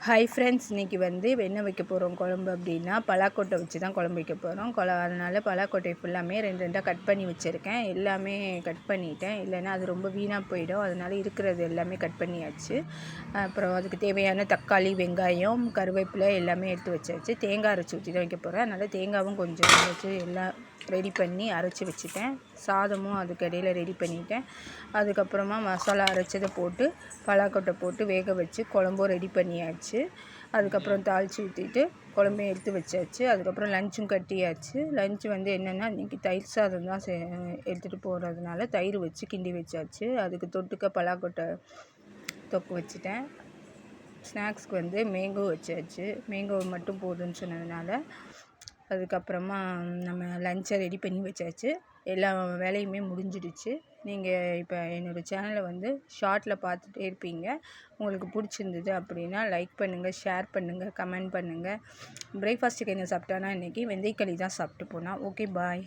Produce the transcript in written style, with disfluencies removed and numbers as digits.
Hi friends, இன்றைக்கி வந்து என்ன வைக்க போகிறோம் குழம்பு அப்படின்னா பலாக்கொட்டை வச்சு தான் குழம்பு வைக்க போகிறோம். அதனால் பலாக்கொட்டை ஃபுல்லாமே ரெண்டாக கட் பண்ணி வச்சுருக்கேன். எல்லாமே கட் பண்ணிட்டேன், இல்லைன்னா அது ரொம்ப வீணாக போயிடும். அதனால் இருக்கிறது எல்லாமே கட் பண்ணியாச்சு. அப்புறம் அதுக்கு தேவையான தக்காளி, வெங்காயம், கருவேப்பிலை எல்லாமே எடுத்து வச்சாச்சு. தேங்காய் அரைச்சி ஊற்றி தான் வைக்க போகிறேன். அதனால் தேங்காயும் கொஞ்சம் வச்சு எல்லாம் ரெடி பண்ணி அரைச்சி வச்சுட்டேன். சாதமும் அதுக்கு இடையில ரெடி பண்ணிட்டேன். அதுக்கப்புறமா மசாலா அரைச்சதை போட்டு பலாக்கொட்டை போட்டு வேக வச்சு குழம்பும் ரெடி பண்ணியாச்சு. அதுக்கப்புறம் தாளித்து ஊற்றிட்டு குழம்பையும் எடுத்து வச்சாச்சு. அதுக்கப்புறம் லஞ்சும் கட்டியாச்சு. லஞ்சு வந்து என்னென்னா இன்றைக்கி தயிர் சாதம் தான் எடுத்துகிட்டு போகிறதுனால தயிர் வச்சு கிண்டி வச்சாச்சு. அதுக்கு தொட்டுக்க பலாக்கொட்டை தொக்கு வச்சுட்டேன். ஸ்நாக்ஸ்க்கு வந்து மேங்கோ வச்சாச்சு. மேங்கோ மட்டும் போதும்னு சொன்னதுனால அதுக்கப்புறமா நம்ம லஞ்சை ரெடி பண்ணி வச்சாச்சு. எல்லா வேலையுமே முடிஞ்சிடுச்சு. நீங்கள் இப்போ என்னோடய சேனலை வந்து ஷார்ட்டில் பார்த்துட்டே இருப்பீங்க. உங்களுக்கு பிடிச்சிருந்தது அப்படின்னா லைக் பண்ணுங்கள், ஷேர் பண்ணுங்கள், கமெண்ட் பண்ணுங்கள். பிரேக்ஃபாஸ்ட்டுக்கு என்ன சாப்பிட்டானா இன்றைக்கி வெந்தயக்களி தான் சாப்பிட்டு போனால். ஓகே, பாய்.